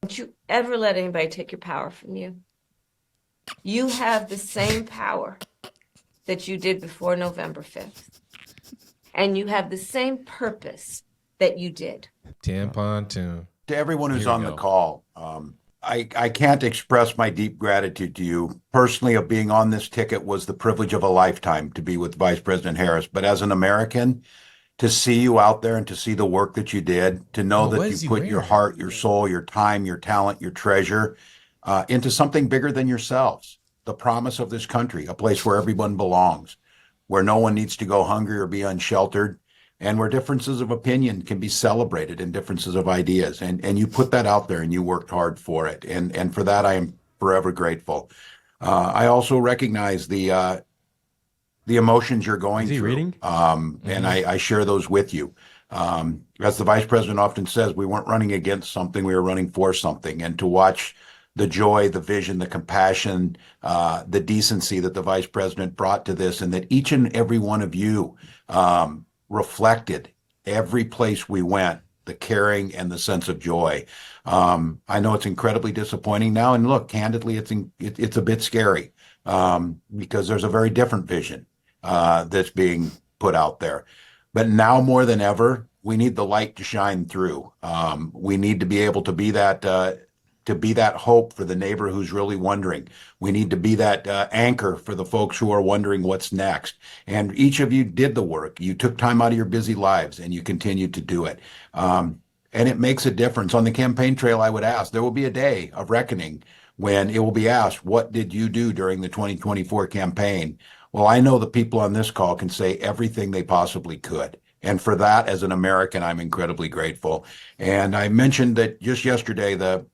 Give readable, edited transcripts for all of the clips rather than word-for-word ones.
Don't you ever let anybody take your power from you. You have the same power that you did before November 5th. And you have the same purpose that you did. Tampon tune. To everyone who's Here we on the go. call, I can't express my deep gratitude to you. Personally, of being on this ticket was the privilege of a lifetime to be with Vice President Harris. But as an American, to see you out there and to see the work that you did, to know that you put your heart, your soul, your time, your talent, your treasure into something bigger than yourselves. The promise of this country, a place where everyone belongs, where no one needs to go hungry or be unsheltered, and where differences of opinion can be celebrated and differences of ideas. And you put that out there and you worked hard for it. And for that, I am forever grateful. I also recognize the emotions you're going through. And I share those with you. As the vice president often says, we weren't running against something, we were running for something. And to watch the joy, the vision, the compassion, the decency that the vice president brought to this, and that each and every one of you reflected every place we went, the caring and the sense of joy. I know it's incredibly disappointing now. And look, candidly, it's a bit scary because there's a very different vision that's being put out there. But now more than ever, we need the light to shine through. We need to be able to be that hope for the neighbor who's really wondering. We need to be that anchor for the folks who are wondering what's next. And each of you did the work. You took time out of your busy lives and you continued to do it. And it makes a difference. On the campaign trail, I would ask, there will be a day of reckoning when it will be asked, what did you do during the 2024 campaign? Well, I know the people on this call can say everything they possibly could. And for that, as an American, I'm incredibly grateful. And I mentioned that just yesterday, the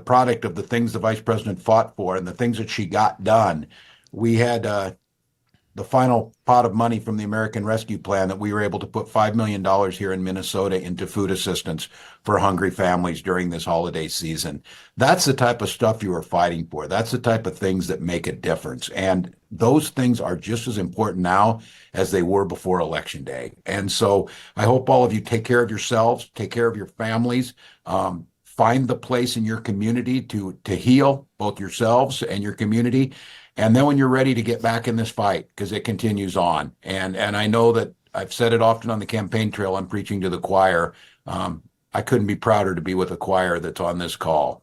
product of the things the vice president fought for and the things that she got done, we had the final pot of money from the American Rescue Plan that we were able to put $5 million here in Minnesota into food assistance for hungry families during this holiday season. That's the type of stuff you are fighting for. That's the type of things that make a difference. And those things are just as important now as they were before Election Day. And so I hope all of you take care of yourselves, take care of your families, find the place in your community to heal both yourselves and your community. And then when you're ready to get back in this fight, because it continues on. And I know that I've said it often on the campaign trail, I'm preaching to the choir. I couldn't be prouder to be with a choir that's on this call.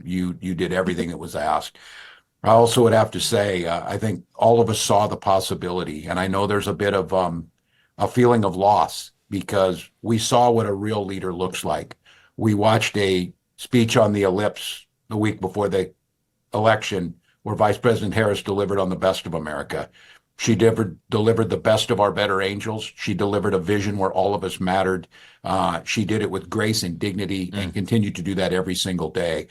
You did everything that was asked. I also would have to say, I think all of us saw the possibility. And I know there's a bit of a feeling of loss because we saw what a real leader looks like. We watched a speech on the ellipse the week before the election where Vice President Harris delivered on the best of America. She delivered the best of our better angels. She delivered a vision where all of us mattered. She did it with grace and dignity and continued to do that every single day.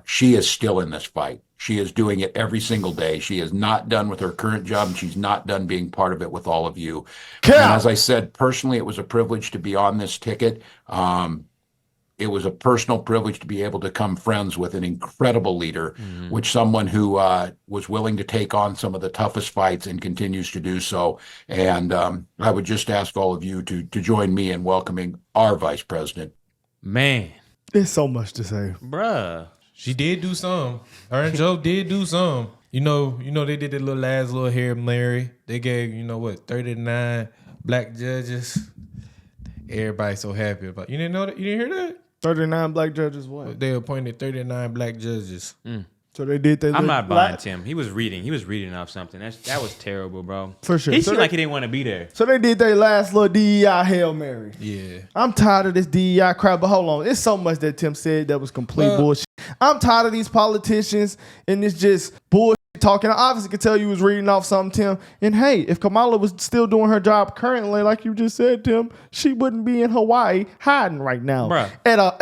She is still in this fight. She is doing it every single day. She is not done with her current job, and she's not done being part of it with all of you. And as I said, personally, it was a privilege to be on this ticket. It was a personal privilege to be able to become friends with an incredible leader, which someone who was willing to take on some of the toughest fights and continues to do so. And I would just ask all of you to join me in welcoming our vice president. Man, there's so much to say, bruh. She did do some. Her and Joe did do some. You know, they did the last little Hail Mary. They gave, 39 black judges. Everybody so happy about. You didn't know that? You didn't hear that? 39 black judges, what? They appointed 39 black judges. So they did that. I'm not buying Tim. He was reading off something. That was terrible, bro. For sure. He seemed like he didn't want to be there. So they did their last little DEI Hail Mary. Yeah. I'm tired of this DEI crap, but hold on. It's so much that Tim said that was complete bullshit. I'm tired of these politicians and it's just bullshit talking. I obviously could tell you was reading off something, Tim. And hey, if Kamala was still doing her job currently, like you just said, Tim, she wouldn't be in Hawaii hiding right now. Bruh. At a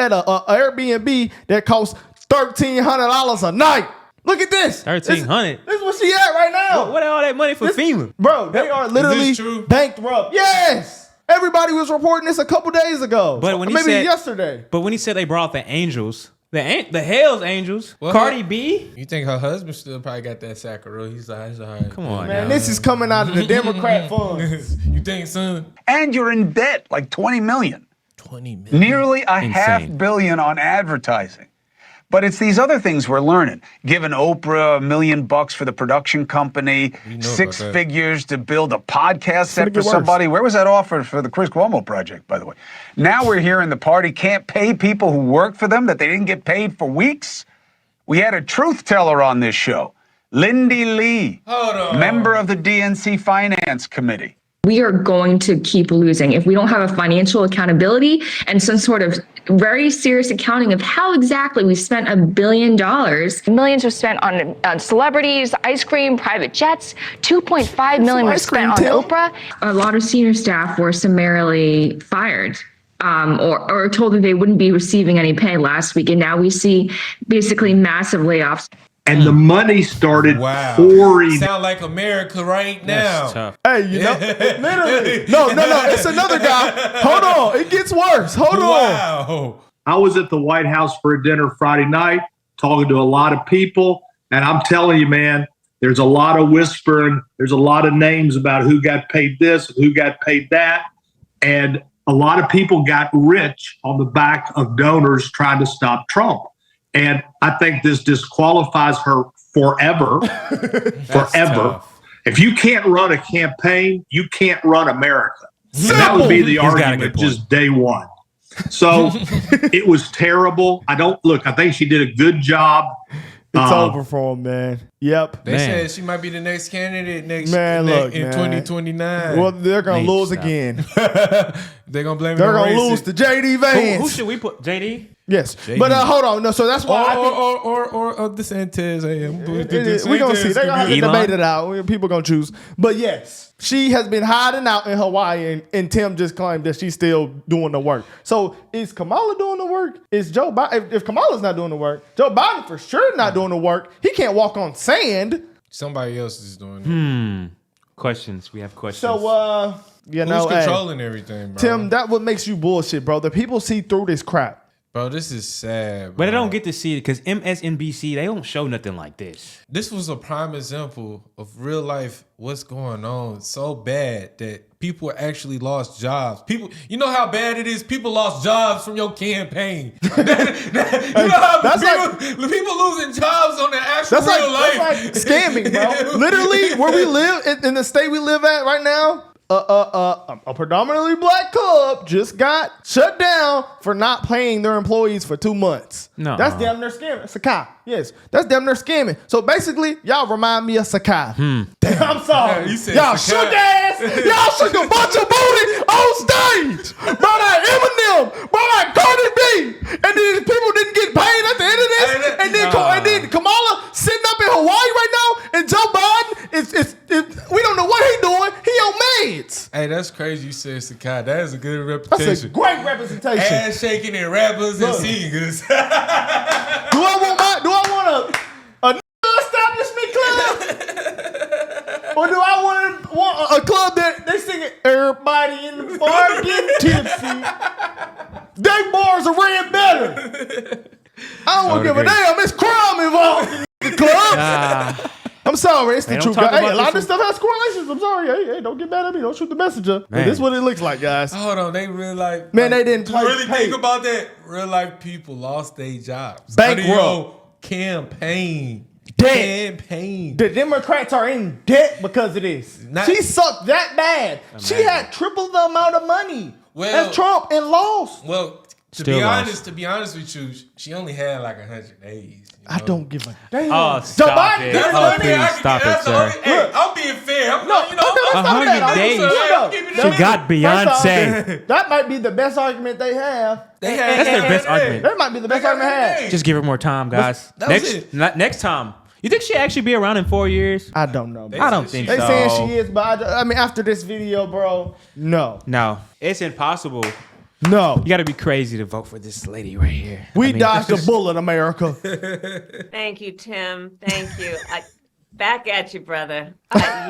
Airbnb that costs $1,300 a night. Look at this. 1,300. This is where she at right now. What all that money for FEMA? Bro, they are literally bankrupt. Yes. Everybody was reporting this a couple days ago. But when maybe yesterday. But when he said they brought the angels, the Hell's Angels, Cardi B. You think her husband still probably got that sackaroo? He's all right. Come on, man. This is coming out of the Democrat funds. You think, son? And you're in debt, like $20 million. 20 million. Nearly a $500 million on advertising. But it's these other things we're learning. Giving Oprah $1 million for the production company, You know 6 about that. figures to build a podcast set gonna for get somebody. Where was that offer for the Chris Cuomo project, by the way? Now we're hearing the party can't pay people who work for them, that they didn't get paid for weeks. We had a truth teller on this show, Lindy Lee, member of the DNC Finance Committee. We are going to keep losing if we don't have a financial accountability and some sort of very serious accounting of how exactly we spent $1 billion. Millions were spent on celebrities, ice cream, private jets. 2.5 million were spent on Oprah. A lot of senior staff were summarily fired. Or told that they wouldn't be receiving any pay last week. And now we see basically massive layoffs. And the money started pouring. Sound like America right now. Tough. Hey, you know, literally. No, it's another guy. Hold on. It gets worse. Hold on. Wow. I was at the White House for a dinner Friday night, talking to a lot of people. And I'm telling you, man, there's a lot of whispering. There's a lot of names about who got paid this, who got paid that. And a lot of people got rich on the back of donors trying to stop Trump. And I think this disqualifies her forever. Forever. Tough. If you can't run a campaign, you can't run America. And that would be the He's got a argument good point. just day one. So it was terrible. I think she did a good job. It's over for him, man. Yep. They said she might be the next candidate in 2029. Well, they're going to lose stop. again. They're going to blame They're the going to racist. lose to J.D. Vance. Who should we put? JD? Yes. JD. But hold on. No, so that's why I think Or DeSantis. we're going to see. They're going to have to Elon? debate it out. People going to choose. But yes, she has been hiding out in Hawaii, and Tim just claimed that she's still doing the work. So is Kamala doing the work? Is Joe Biden? If Kamala's not doing the work, Joe Biden for sure not doing the work. He can't walk on sand. Somebody else is doing it. Questions. We have questions. So, Who's controlling everything, bro? Tim, that what makes you bullshit, bro. The people see through this crap. Bro, this is sad, bro. But I don't get to see it because MSNBC, they don't show nothing like this. This was a prime example of real life what's going on so bad that people actually lost jobs. People, you know how bad it is? People lost jobs from your campaign. You know how people losing jobs on their actual real life. That's like scamming, bro. Literally, where we live, in the state we live at right now, a predominantly black club just got shut down for not paying their employees for 2 months. No. That's damn near scamming. Sakai. Yes. That's damn near scamming. So basically, y'all remind me of Sakai. Damn, I'm sorry. Yeah, you said y'all Sakai. shook ass. Y'all shook a bunch of booty on stage. Brought out Eminem. Brought out Cardi B. And then people didn't get paid at the end of this. And then Kamala sitting up in Hawaii right now. And Joe Biden is we don't know what he doing. He on meds. Hey, that's crazy you said Sakai. That is a good That's reputation. a great representation. Ass shaking and rappers and singers. Do I want a establishment club? Or do I want a club that they sing everybody in the bar getting tipsy? They bars are ran better. I don't want to give a damn. It's crime involved in the club. I'm sorry, it's the Hey, don't truth. talk Hey, about a lot of this this stuff has correlations. I'm sorry. Hey, don't get mad at me. Don't shoot the messenger. But this is what it looks like, guys. Hold on, they really like Man, they didn't play- really hey. think about that. Real life people lost their jobs. Bankrupt. Under your campaign. Dead. Campaign. The Democrats are in debt because of this. She sucked that bad. She had triple the amount of money as Trump and lost. Well, to Still be lost. honest with you, she only had like 100 days. I don't give a damn. Oh, Joe stop Biden it. giving Oh, money. please stop it, sir. Hey, I'm being fair. I'm No, not, you know, okay, let's I'm stop 100 that. days. I'm giving it She up. got Beyonce. First off, that might be the best argument they have. That's their best argument. That might be the best argument they have. Just give her more time, guys. That was it. Next time. You think she'll actually be around in 4 years? I don't know. I don't think They so. saying she is, but I mean, after this video, bro, no. No, it's impossible. No. You got to be crazy to vote for this lady right here. We dodged a bullet, America. Thank you, Tim. Thank you. Back at you, brother.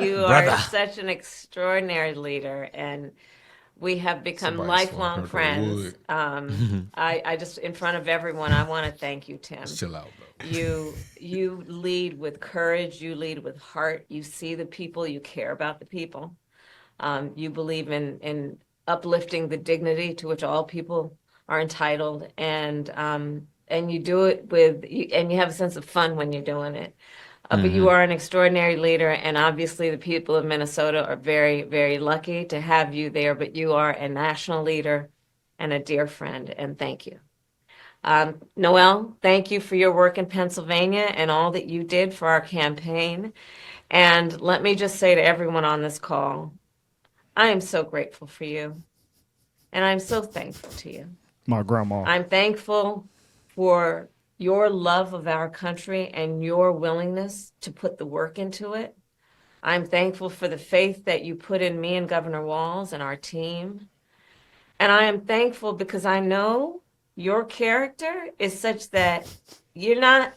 You Brother. are such an extraordinary leader, and we have become Somebody swung lifelong her friends. I just, in front of everyone, I want to thank you, Tim. Chill out, bro. You lead with courage. You lead with heart. You see the people. You care about the people. You believe in uplifting the dignity to which all people are entitled, and and you do it and you have a sense of fun when you're doing it. But you are an extraordinary leader, and obviously the people of Minnesota are very, very lucky to have you there. But you are a national leader and a dear friend, and thank you. Noel, thank you for your work in Pennsylvania and all that you did for our campaign. And let me just say to everyone on this call, I am so grateful for you, and I'm so thankful to you. My grandma. I'm thankful for your love of our country and your willingness to put the work into it. I'm thankful for the faith that you put in me and Governor Walz and our team. And I am thankful because I know your character is such that you're not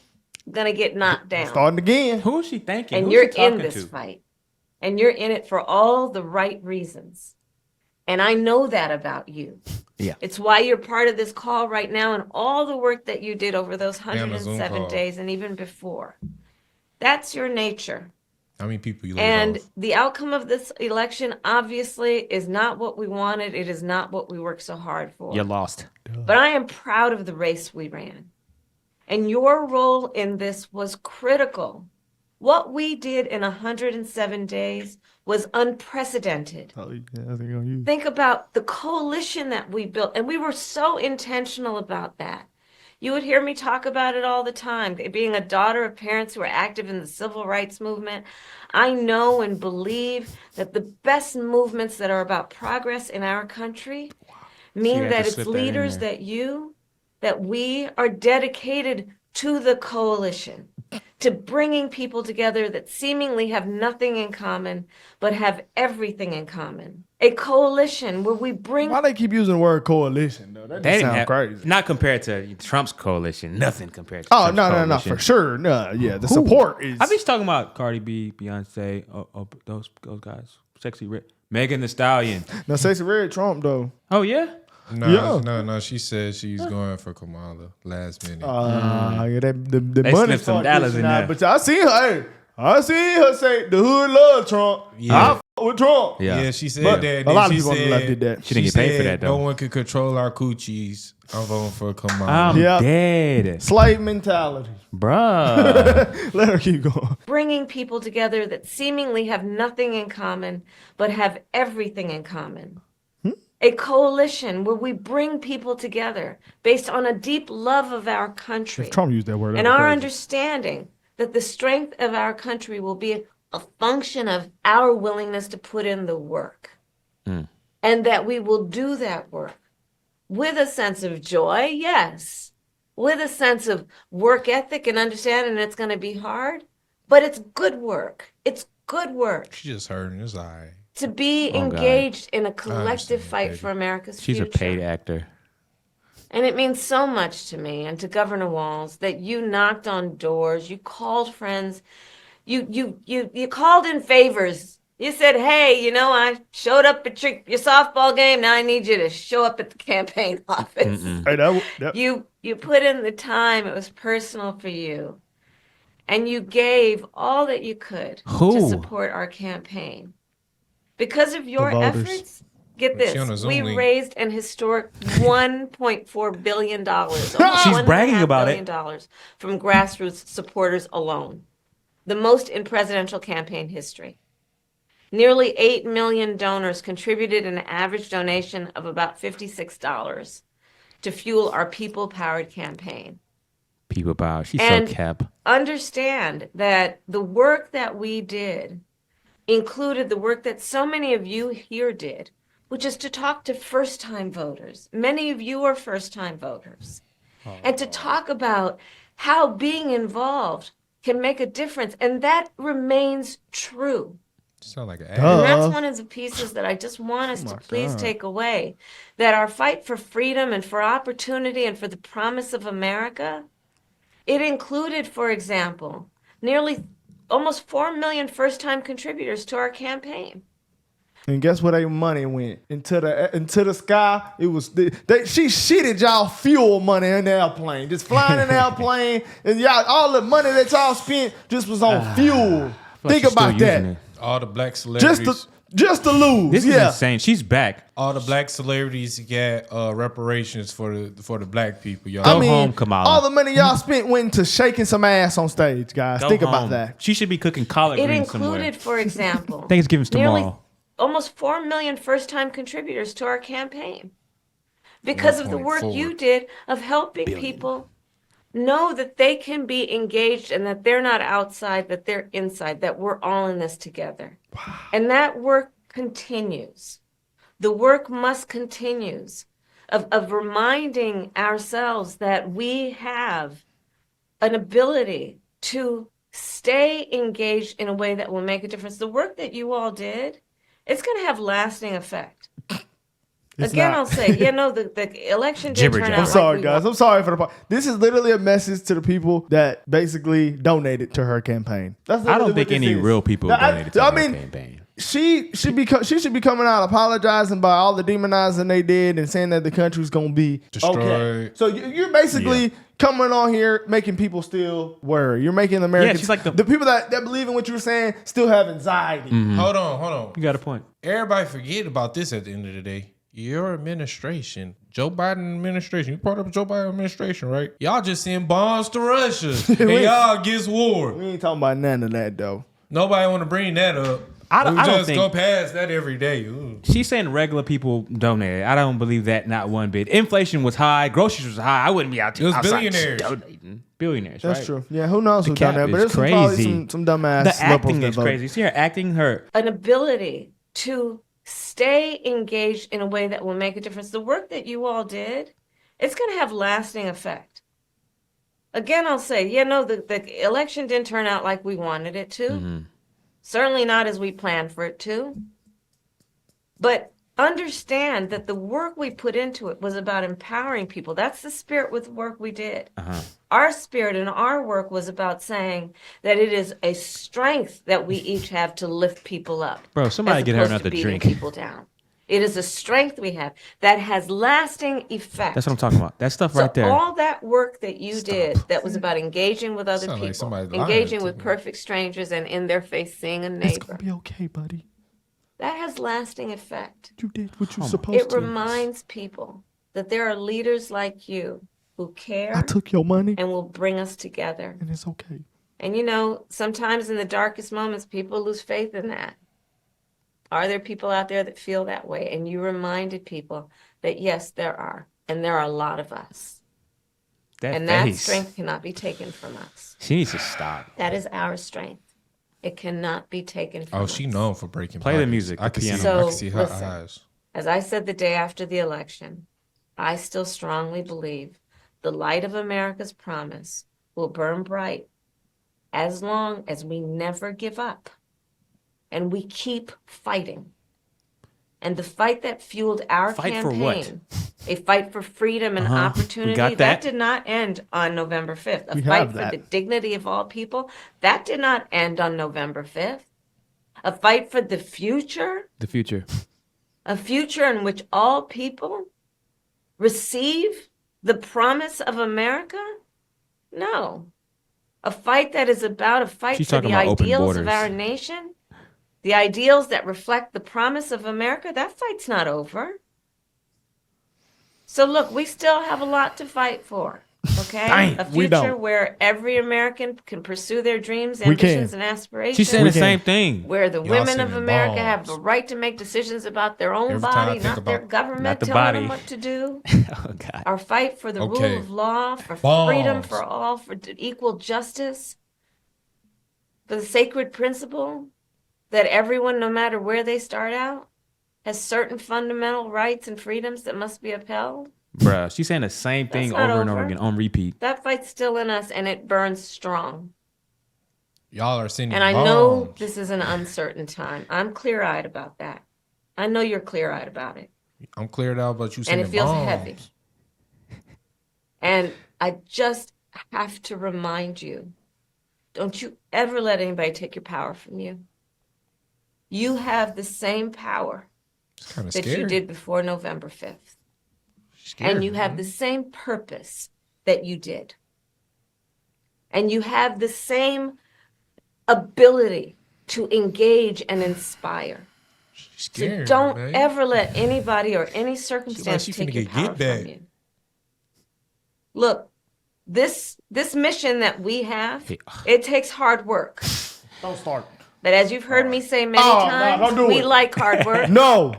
going to get knocked down. Starting again. Who is she thanking? And Who's you're she talking in this to? fight. And you're in it for all the right reasons. And I know that about you. Yeah. It's why you're part of this call right now and all the work that you did over those And the Zoom 107 call. days and even before. That's your nature. How many people you laid And off? the outcome of this election obviously is not what we wanted. It is not what we worked so hard for. You lost. But I am proud of the race we ran. And your role in this was critical. What we did in 107 days was unprecedented. Oh, yeah, I think on you. Think about the coalition that we built, and we were so intentional about that. You would hear me talk about it all the time. Being a daughter of parents who are active in the civil rights movement, I know and believe that the best movements that are about progress in our country mean had to that it's slip that in leaders there. that we are dedicated to the coalition, to bringing people together that seemingly have nothing in common, but have everything in common. A coalition where we bring Why they keep using the word coalition, though? That They just didn't sounds have, crazy. not compared to Trump's coalition. Nothing compared to Oh, Trump's no, coalition. for sure. No, yeah, the support is. I be talking about Cardi B, Beyonce, those guys. Sexy Red. Megan Thee Stallion. No, Sexy Red Trump, though. Oh, yeah? No. She said she's going for Kamala last minute. Yeah, the They money slipped some dollars in there. But I seen her. I seen her say the hood love Trump. Yeah. I f- with Trump. Yeah, she said But that. a lot of Then people on the left did that. She didn't get paid for said that, though. No one can control our coochies. I'm voting for Kamala. I'm Yeah. dead. Slave mentality. Bruh. Let her keep going. bringing people together that seemingly have nothing in common, but have everything in common. A coalition where we bring people together based on a deep love of our country If Trump used that word, and that was our crazy. understanding that the strength of our country will be a function of our willingness to put in the work. And that we will do that work with a sense of joy, yes, with a sense of work ethic and understanding it's going to be hard, but it's good work. It's good work She just heard and it's all right. to be God. engaged in a collective understand, fight baby. for America's She's future. a paid actor. And it means so much to me and to Governor Walz that you knocked on doors, you called friends, you called in favors. You said, hey, I showed up at your softball game. Now I need you to show up at the campaign office. Hey, that- You put in the time. It was personal for you. And you gave all that you could to Who? support our campaign. Because of your voters. efforts, get But she on a this, Zoom we link. raised an historic $1.4 billion. almost She's bragging $1.5 about it. billion from grassroots supporters alone. The most in presidential campaign history. Nearly 8 million donors contributed an average donation of about $56 to fuel our people-powered campaign. People power. She's And- so cap. Understand that the work that we did included the work that so many of you here did, which is to talk to first-time voters. Many of you are first-time voters. And to talk about how being involved can make a difference. And that remains true. Sound like an ad. And that's one of the pieces that I just want us to please take away. That our fight for freedom and for opportunity and for the promise of America, it included, for example, nearly almost 4 million first-time contributors to our campaign. And guess where their money went? Into the sky. It was she shitted y'all fuel money in the airplane. Just flying in the airplane. And y'all all the money that y'all spent just was on fuel. Think She's still about using that. it. All the black celebrities. Just to lose. This is insane. She's back. All the black celebrities got reparations for the black people, y'all. Go home, Kamala. All the money y'all spent went to shaking some ass on stage, guys. Go Think home. about that. She should be cooking collard It greens somewhere. included, for example, Thanksgiving's tomorrow. Almost 4 million first-time contributors to our campaign because of the work 1.4 you did of helping people know that they can be engaged and that they're not outside, that they're inside, that we're all in this together. Wow. And that work continues. The work must continue of reminding ourselves that we have an ability to stay engaged in a way that will make a difference. The work that you all did, it's going to have lasting effect. Again, I'll say, the election did turn out. I'm sorry, guys. I'm sorry for the part. This is literally a message to the people that basically donated to her campaign. I don't think any real people donated to her campaign. She should be coming out apologizing by all the demonizing they did and saying that the country's gonna be destroyed. Okay. So you're basically coming on here making people still worry. You're making Americans, she's like the people that believe in what you were saying still have anxiety. Mm-hmm. Hold on. You got a point. Everybody forget about this at the end of the day. Your administration, Joe Biden administration, you part of the Joe Biden administration, right? Y'all just send bombs to Russia and y'all against war. We ain't talking about none of that though. Nobody want to bring that up. I don't just think go past that every day. Ooh. She's saying regular people donated. I don't believe that, not one bit. Inflation was high, groceries was high. I wouldn't be out It was outside billionaires. donating. Billionaires, That's right? true. Yeah, who knows who done cap that? But is there's probably crazy. some dumbass. The acting liberals is that crazy. See her acting, her An ability to stay engaged in a way that will make a difference. The work that you all did, it's going to have lasting effect. Again, I'll say, the election didn't turn out like we wanted it to. Mm-hmm. Certainly not as we planned for it to. But understand that the work we put into it was about empowering people. That's the spirit with the work we did. Our spirit and our work was about saying that it is a strength that we each have to lift people up. Bro, somebody as get her opposed to another beating drink. people down. It is a strength we have that has lasting effect. That's what I'm talking about. That stuff right there. All that work that you did that was about engaging with other Sound like people, somebody's lying engaging to with me. perfect strangers and in their face seeing a It's neighbor, gonna be okay, buddy. that has lasting effect. You did what you're supposed It to. reminds people that there are leaders like you who care I took your money, and will bring us together. and it's okay. And sometimes in the darkest moments, people lose faith in that. Are there people out there that feel that way? And you reminded people that yes, there are. And there are a lot of us. And that strength cannot be taken from us. She needs to stop. That is our strength. It cannot be taken from us. Oh, she known for breaking. Play the bodies. music, I the can see. piano. I can see her listen. eyes. As I said the day after the election, I still strongly believe the light of America's promise will burn bright as long as we never give up and we keep fighting. And the fight that fueled our Fight campaign, for what? a fight for freedom and opportunity, got that. that did not end on November 5th. A We fight have for that. the dignity of all people, that did not end on November 5th. A fight for the future, The future. a future in which all people receive the promise of America? No. A fight that is about a fight She's for talking the about open ideals of borders. our nation, the ideals that reflect the promise of America. That fight's not over. So look, we still have a lot to fight for. Okay, Dang, a we future don't. where every American can pursue their dreams, We can. ambitions, and aspirations. She's saying the can. same thing. Where the Y'all women of sending America have the bombs. right to make decisions about their own Every time I body, think not their about- government Not the telling body. them what to do. Oh God. Our fight for the Okay. rule of law, for Bombs. freedom for all, for equal justice, for the sacred principle that everyone, no matter where they start out, has certain fundamental rights and freedoms that must be upheld. Bruh, she's saying the same thing not over and over. over again on repeat. That fight's still in us and it burns strong. Y'all are sending And I bombs. know this is an uncertain time. I'm clear-eyed about that. I know you're clear-eyed about it. I'm cleared out, but you And sending it feels bombs. heavy. And I just have to remind you, don't you ever let anybody take your power from you. You have the same power It's kind of that scary. you did before November 5th. Scary, And you have man. the same purpose that you did. And you have the same ability to engage and inspire. So don't ever let anybody or any circumstance she take finna your get power back. from you. Look, this mission that we have, it takes hard work. Don't start. But as you've heard me say many Oh, no, times, don't do we it. like hard work. No.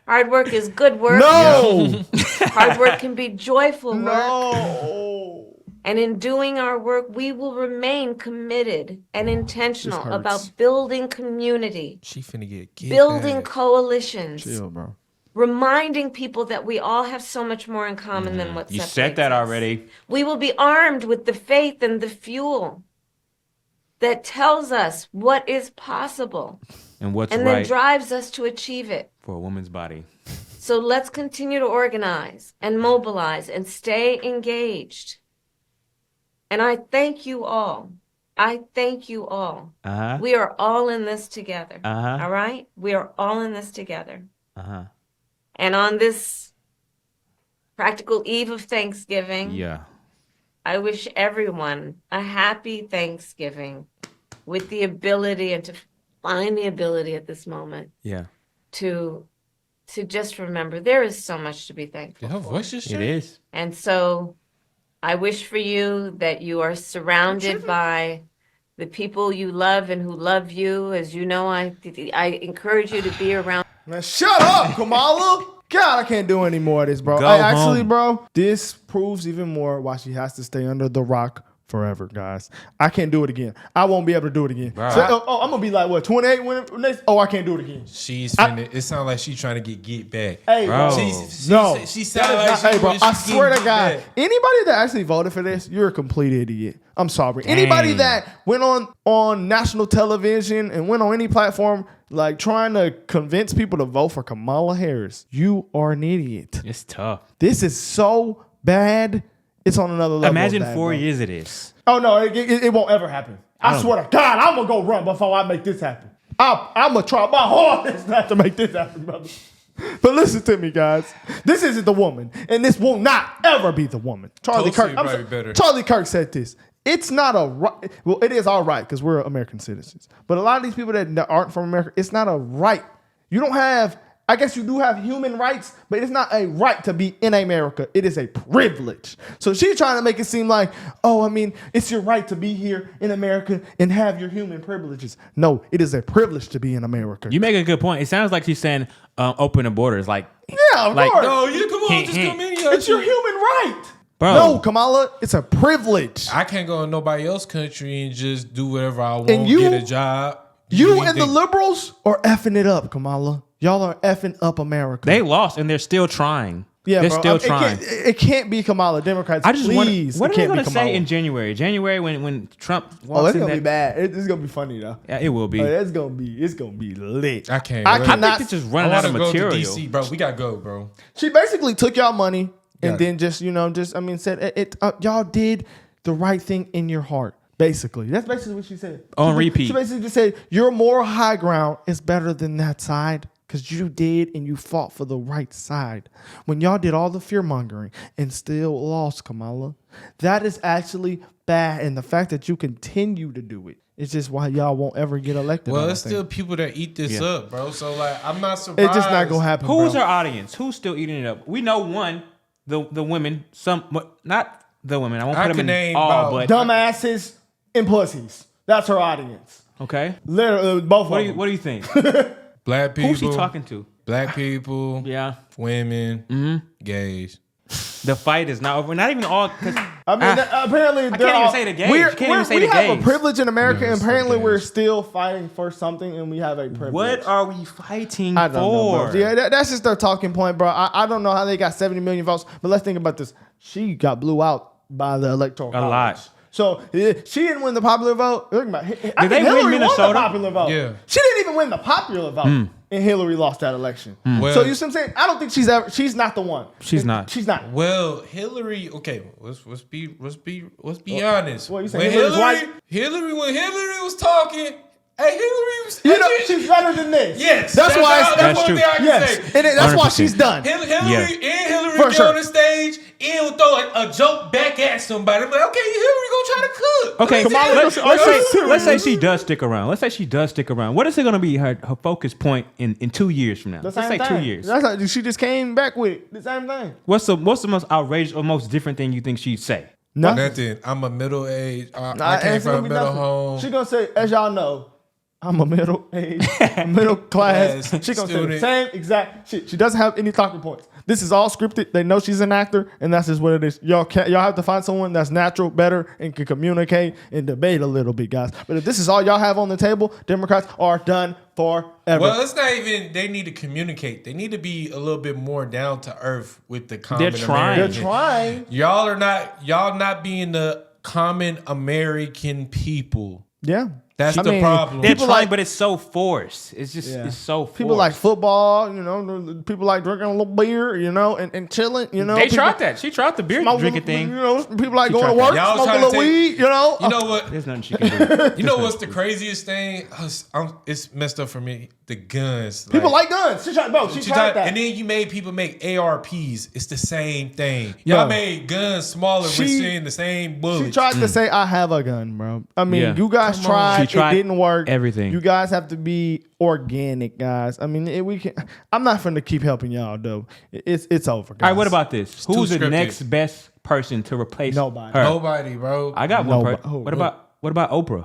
Hard work is good work. No. Hard work can be joyful work. No. And in doing our work, we will remain committed and intentional hurts. about building community, She finna get building back. coalitions, Chill, bro. reminding people that we all have so much more in common than what You separates said that us. already. We will be armed with the faith and the fuel that tells us what is possible And what's and then right drives us to achieve it. for a woman's body. So let's continue to organize and mobilize and stay engaged. And I thank you all. I thank you all. Uh-huh. We are all in this together. Uh-huh. All right? We are all in this together. Uh-huh. And on this practical eve of Thanksgiving, Yeah. I wish everyone a happy Thanksgiving with the ability and to find the ability at this moment Yeah. to just remember there is so much to be thankful Her for. voice is It straight. is. And so I wish for you that you are surrounded by the people you love and who love you. As you know, I encourage you to be around. Man, shut up, Kamala. God, I can't do any more of this, bro. Go Actually, home. bro, this proves even more why she has to stay under the rock forever, guys. I can't do it again. I won't be able to do it again. Bro, So, I'm gonna be like, what, 28 when next? Oh, I can't do it again. She's finna. It sounds like she's trying to get back. Hey, Bro. bro. She That sounds is like not- she hey, bro, wish I she swear could to get God, back. anybody that actually voted for this, you're a complete idiot. I'm sorry. Anybody that went on national television and went on any platform like trying to convince people to vote for Kamala Harris, you are an idiot. It's tough. This is so bad. It's on another level. Imagine of bad, 4 bro. years of this. Oh no, it won't ever happen. I swear to God, I'm gonna go run before I make this happen. I'm gonna try my hardest not to make this happen, brother. But listen to me, guys. This isn't the woman, and this will not ever be the woman. Charlie Tulsi Kirk. probably better. Charlie Kirk said this. It's not a right. Well, it is all right because we're American citizens. But a lot of these people that aren't from America, it's not a right. You don't have. I guess you do have human rights, but it's not a right to be in America. It is a privilege. So she's trying to make it seem like, oh, I mean, it's your right to be here in America and have your human privileges. No, it is a privilege to be in America. You make a good point. It sounds like she's saying open the borders. Like, Yeah, of course. No, you come on, just come in here. It's your human right. Bro. No, Kamala, it's a privilege. I can't go in nobody else's country and just do whatever I want. And you- get a job. You and the liberals are effing it up, Kamala. Y'all are effing up America. They lost and they're still trying. yeah, they're bro. still It trying. can't- It can't be Kamala. Democrats, I just please. wonder, what it are they can't going be to say Kamala. in January? January when Trump Oh, walks it's in gonna that. be bad. It's gonna be funny though. Yeah, it will be. Oh, it's gonna be lit. I can't. I wait. cannot- I think they're just running I out of wanna go to material. DC, bro. We gotta go, bro. She basically took y'all money and Yeah. then just said y'all did the right thing in your heart. Basically, that's basically what she said. On She repeat. basically just said your moral high ground is better than that side because you did and you fought for the right side. When y'all did all the fear mongering and still lost, Kamala, that is actually bad. And the fact that you continue to do it is just why y'all won't ever get elected. Well, I it's think. still people that eat this up, bro. So like, I'm not surprised. It's just not gonna happen. Who's bro. our audience? Who's still eating it up? We know one, the women. Not the women. I won't I put them can in name all, about- but Dumbasses and pussies. That's her audience. okay. Literally, both What of do them. you think? Black people. Who's she talking to? Black people. Yeah. Women. Gays. The fight is not over. Not even all. 'Cause I mean, apparently, I can't even say the gays. You can't even say we the have a gays. privilege in America, Yeah, and it's the apparently, we're gays. still fighting for something, and we have a privilege. what are we fighting I don't know, for? bro. Yeah, that's just their talking point, bro. I don't know how they got 70 million votes, but let's think about this. She got blew out by the electoral college. lot. So she didn't win the popular vote. Look about, I think they win Hillary won Minnesota? the popular vote. Yeah. She didn't even win the popular vote, and Hillary lost that election. Well- So you see what I'm saying? I don't think she's not the one. She's not. She's not. Well, Hillary. Okay, let's be honest. Well, you say when Hillary's white? Hillary was talking, Hey, Hillary was. You know, she's better than this. Yes, That's why it's- that's That's one true. thing I can Yes, say. and that's why 100%. she's done. Hillary For be sure. on the stage and will throw a joke back at somebody. I'm like, okay, Hillary gonna try to cook. Okay, Kamala let's say she does stick around. Let's say she does stick around. What is it going to be her focus point in 2 years from now? The Let's same say thing. 2 years. That's how, she just came back with it. The same thing. What's the most outrageous or most different thing you think she'd say? Nothing. I'm a middle age. I came from a middle home. She gonna say, as y'all know, I'm a middle-aged, middle class. Class She gonna say the student. same exact shit. She doesn't have any talking points. This is all scripted. They know she's an actor, and that's just what it is. Y'all have to find someone that's natural, better, and can communicate and debate a little bit, guys. But if this is all y'all have on the table, Democrats are done forever. Well, it's not even. They need to communicate. They need to be a little bit more down to earth with the common. They're trying. American. They're trying. Y'all not being the common American people. Yeah. That's I the mean, problem. They're People trying, like- but it's so forced. It's just Yeah. it's so forced. People like football, you know. People like drinking a little beer, you know, and chilling, you know. They people, tried that. She tried the beer smoke- drinking thing. You know, people like She going to tried work, that. Y'all was smoke a trying to little take- weed, you know. You know what? There's nothing she can do. You know what's the craziest thing? It's messed up for me. The guns. People like guns. She tried, bro. She tried that. And then you made people make ARPs. It's the same thing. Y'all Bro. made guns smaller with saying the same bullet. She tried to say, I have a gun, bro. I mean, Yeah. you guys Come on. tried. She tried it didn't work. everything. You guys have to be organic, guys. I mean, we can. I'm not finna keep helping y'all, though. It's over, guys. All right, what about this? too Who's the scripted. next best person to replace Nobody. her? Nobody, bro. I got one Nobody. person. What about Oprah?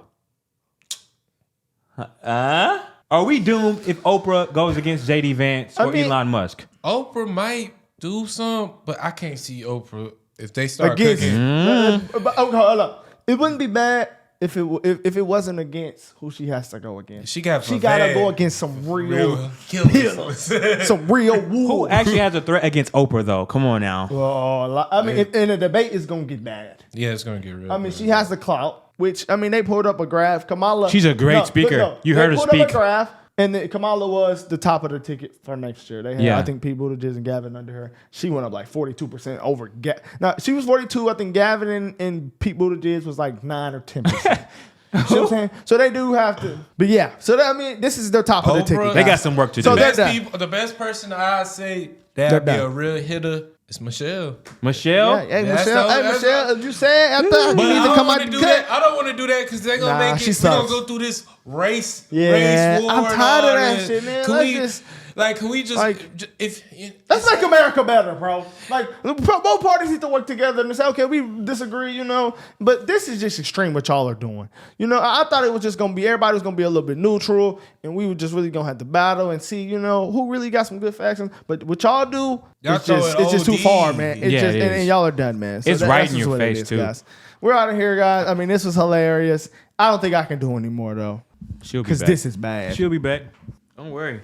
Are we doomed if Oprah goes against JD Vance or Elon Musk? Oprah might do some, but I can't see Oprah if they start Against. cooking. But, okay, hold up. It wouldn't be bad if it wasn't against who she has to go against. She gotta go against some real killers. some real Who wolves. actually has a threat against Oprah, though? Come on now. Well, I mean, in a debate, it's gonna get bad. Yeah, it's gonna get real. I mean, she has the clout, which I mean, they pulled up a graph. Kamala, She's a great speaker. You they heard her pulled speak. Up a graph, and then Kamala was the top of the ticket for next year. They had, Yeah. I think, Pete Buttigieg and Gavin under her. She went up like 42% over. Now she was 42. I think Gavin and Pete Buttigieg was like 9 or 10%. You know what I'm saying? So they do have to. But yeah, so I mean, this is their top of the Oprah, ticket. They got guys. some work to So do. they're done. The best person I say They're that'd be done. a real hitter is Michelle. Michelle? Yeah, hey, That's Michelle, the- hey, Michelle, if you say after, you But need I to don't come want out to the do cut. that. I don't want to do that because they're gonna Nah, make she it. We're gonna sucks. go through this race Yeah, war. I'm and tired of all that this. shit, man. Can Let's we just- can we just like, if Let's make America better, bro. Like, both parties need to work together and say, okay, we disagree, you know, but this is just extreme what y'all are doing. You know, I thought it was just gonna be everybody was gonna be a little bit neutral, and we were just really gonna have to battle and see, you know, who really got some good factions. But what y'all do, Y'all it's just throwing too OD. far, man. It's Yeah, just it and is. y'all are done, man. So It's that's right just in your what it face, is, too. guys. We're out of here, guys. I mean, this was hilarious. I don't think I can do anymore though, She'll be because back. this is bad. She'll be back. Don't worry.